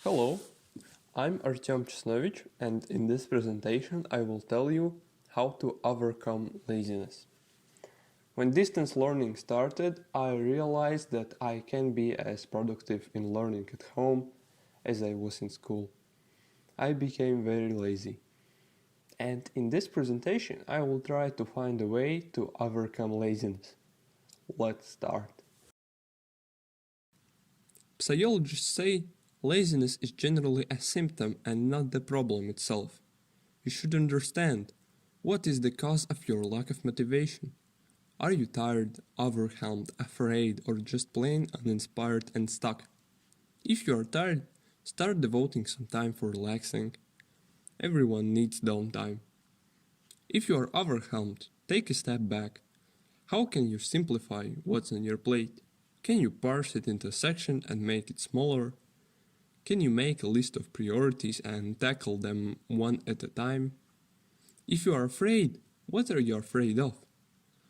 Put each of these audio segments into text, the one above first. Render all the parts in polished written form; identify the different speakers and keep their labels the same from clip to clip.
Speaker 1: Hello, I'm Artyom Chesnovich, and in this presentation I will tell you how to overcome laziness. When distance learning started, I realized that I can be as productive in learning at home as I was in school. I became very lazy. And in this presentation, I will try to find a way to overcome laziness. Let's start. Psychologists say laziness is generally a symptom and not the problem itself. You should understand what is the cause of your lack of motivation. Are you tired, overwhelmed, afraid, or just plain uninspired and stuck? If you are tired, start devoting some time for relaxing. Everyone needs downtime. If you are overwhelmed, take a step back. How can you simplify what's on your plate? Can you parse it into a section and make it smaller? Can you make a list of priorities and tackle them one at a time? If you are afraid, what are you afraid of?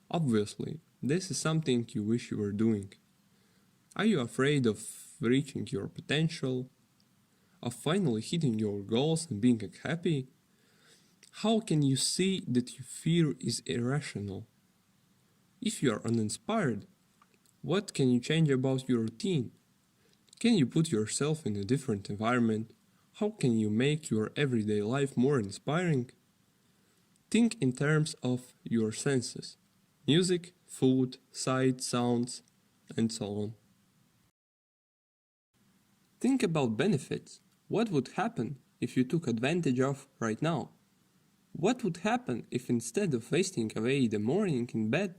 Speaker 1: Obviously, this is something you wish you were doing. Are you afraid of reaching your potential? Of finally hitting your goals and being happy? How can you see that your fear is irrational? If you are uninspired, what can you change about your routine? Can you put yourself in a different environment? How can you make your everyday life more inspiring? Think in terms of your senses: music, food, sight, sounds, and so on. Think about benefits. What would happen if you took advantage of right now? What would happen if instead of wasting away the morning in bed,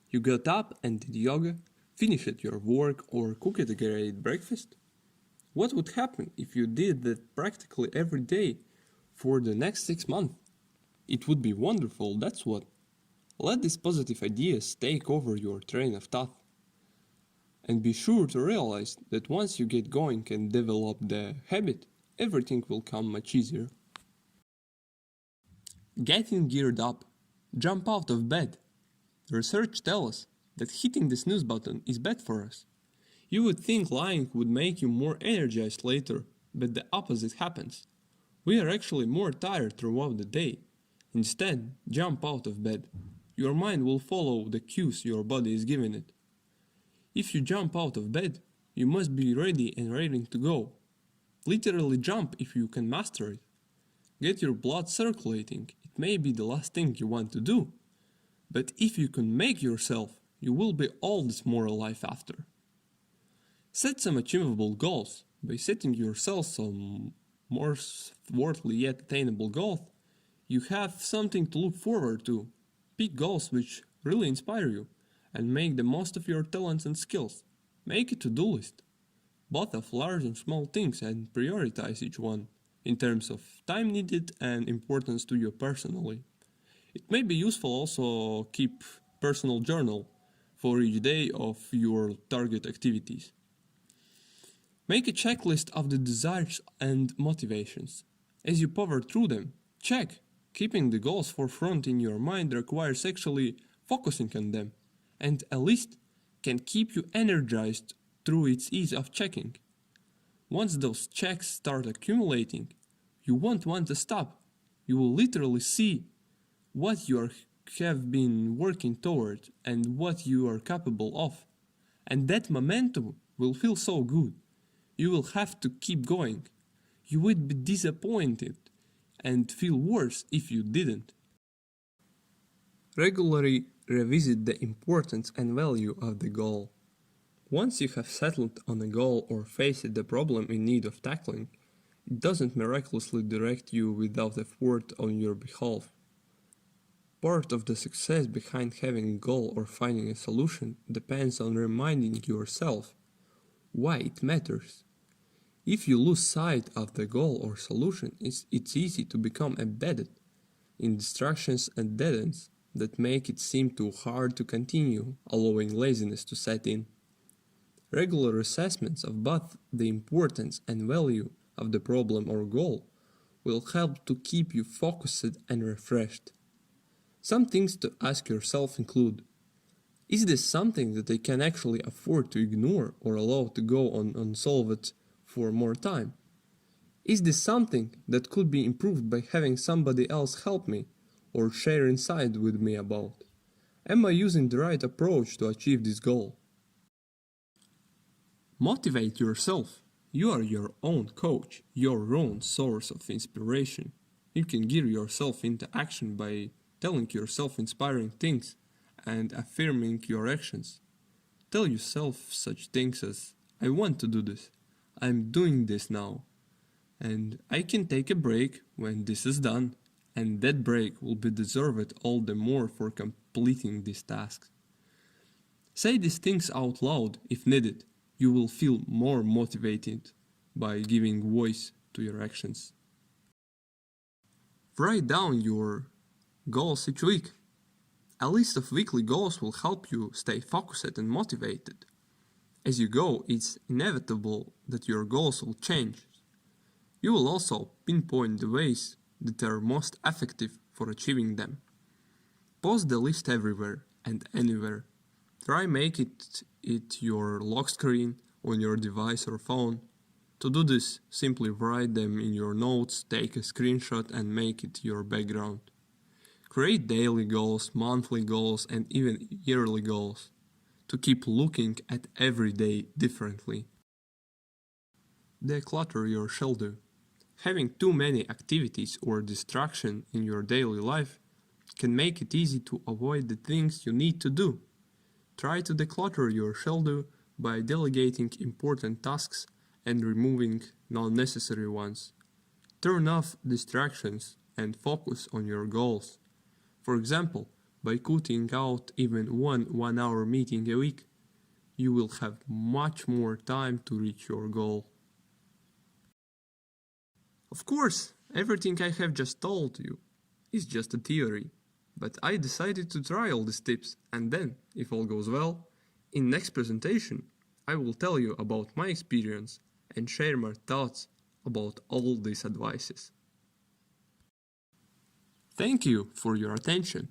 Speaker 1: you got up and did yoga, finished your work, or cooked a great breakfast? What would happen if you did that practically every day for the next 6 months? It would be wonderful, that's what. Let these positive ideas take over your train of thought. And be sure to realize that once you get going and develop the habit, everything will come much easier. Getting geared up. Jump out of bed. Research tells us that hitting the snooze button is bad for us. You would think lying would make you more energized later, but the opposite happens. We are actually more tired throughout the day. Instead, jump out of bed. Your mind will follow the cues your body is giving it. If you jump out of bed, you must be ready and raring to go. Literally jump if you can master it. Get your blood circulating. It may be the last thing you want to do. But if you can make yourself, you will be all this more alive after. Set some achievable goals. By setting yourself some more worthily yet attainable goals, you have something to look forward to. Pick goals which really inspire you and make the most of your talents and skills. Make a to-do list, both of large and small things, and prioritize each one in terms of time needed and importance to you personally. It may be useful also keep personal journal for each day of your target activities. Make a checklist of the desires and motivations. As you power through them, check. Keeping the goals forefront in your mind requires actually focusing on them, and a list can keep you energized through its ease of checking. Once those checks start accumulating, you won't want to stop. You will literally see what you have been working toward and what you are capable of. And that momentum will feel so good. You will have to keep going. You would be disappointed and feel worse if you didn't. Regularly revisit the importance and value of the goal. Once you have settled on a goal or faced the problem in need of tackling, it doesn't miraculously direct you without effort on your behalf. Part of the success behind having a goal or finding a solution depends on reminding yourself why it matters. If you lose sight of the goal or solution, it's easy to become embedded in distractions and dead ends that make it seem too hard to continue, allowing laziness to set in. Regular assessments of both the importance and value of the problem or goal will help to keep you focused and refreshed. Some things to ask yourself include: is this something that I can actually afford to ignore or allow to go on unsolved for more time? Is this something that could be improved by having somebody else help me or share insight with me about? Am I using the right approach to achieve this goal? Motivate yourself. You are your own coach, your own source of inspiration. You can gear yourself into action by telling yourself inspiring things and affirming your actions. Tell yourself such things as, I want to do this, I'm doing this now, and I can take a break when this is done, and that break will be deserved all the more for completing this task. Say these things out loud if needed. You will feel more motivated by giving voice to your actions. Write down your goals each week. A list of weekly goals will help you stay focused and motivated. As you go, it's inevitable that your goals will change. You will also pinpoint the ways that are most effective for achieving them. Post the list everywhere and anywhere. Try make it your lock screen on your device or phone. To do this, simply write them in your notes, take a screenshot and make it your background. Create daily goals, monthly goals and even yearly goals to keep looking at every day differently. Declutter your schedule. Having too many activities or distraction in your daily life can make it easy to avoid the things you need to do. Try to declutter your schedule by delegating important tasks and removing non-necessary ones. Turn off distractions and focus on your goals. For example, by cutting out even one 1-hour meeting a week, you will have much more time to reach your goal. Of course, everything I have just told you is just a theory, but I decided to try all these tips and then, if all goes well, in next presentation I will tell you about my experience and share my thoughts about all these advices. Thank you for your attention.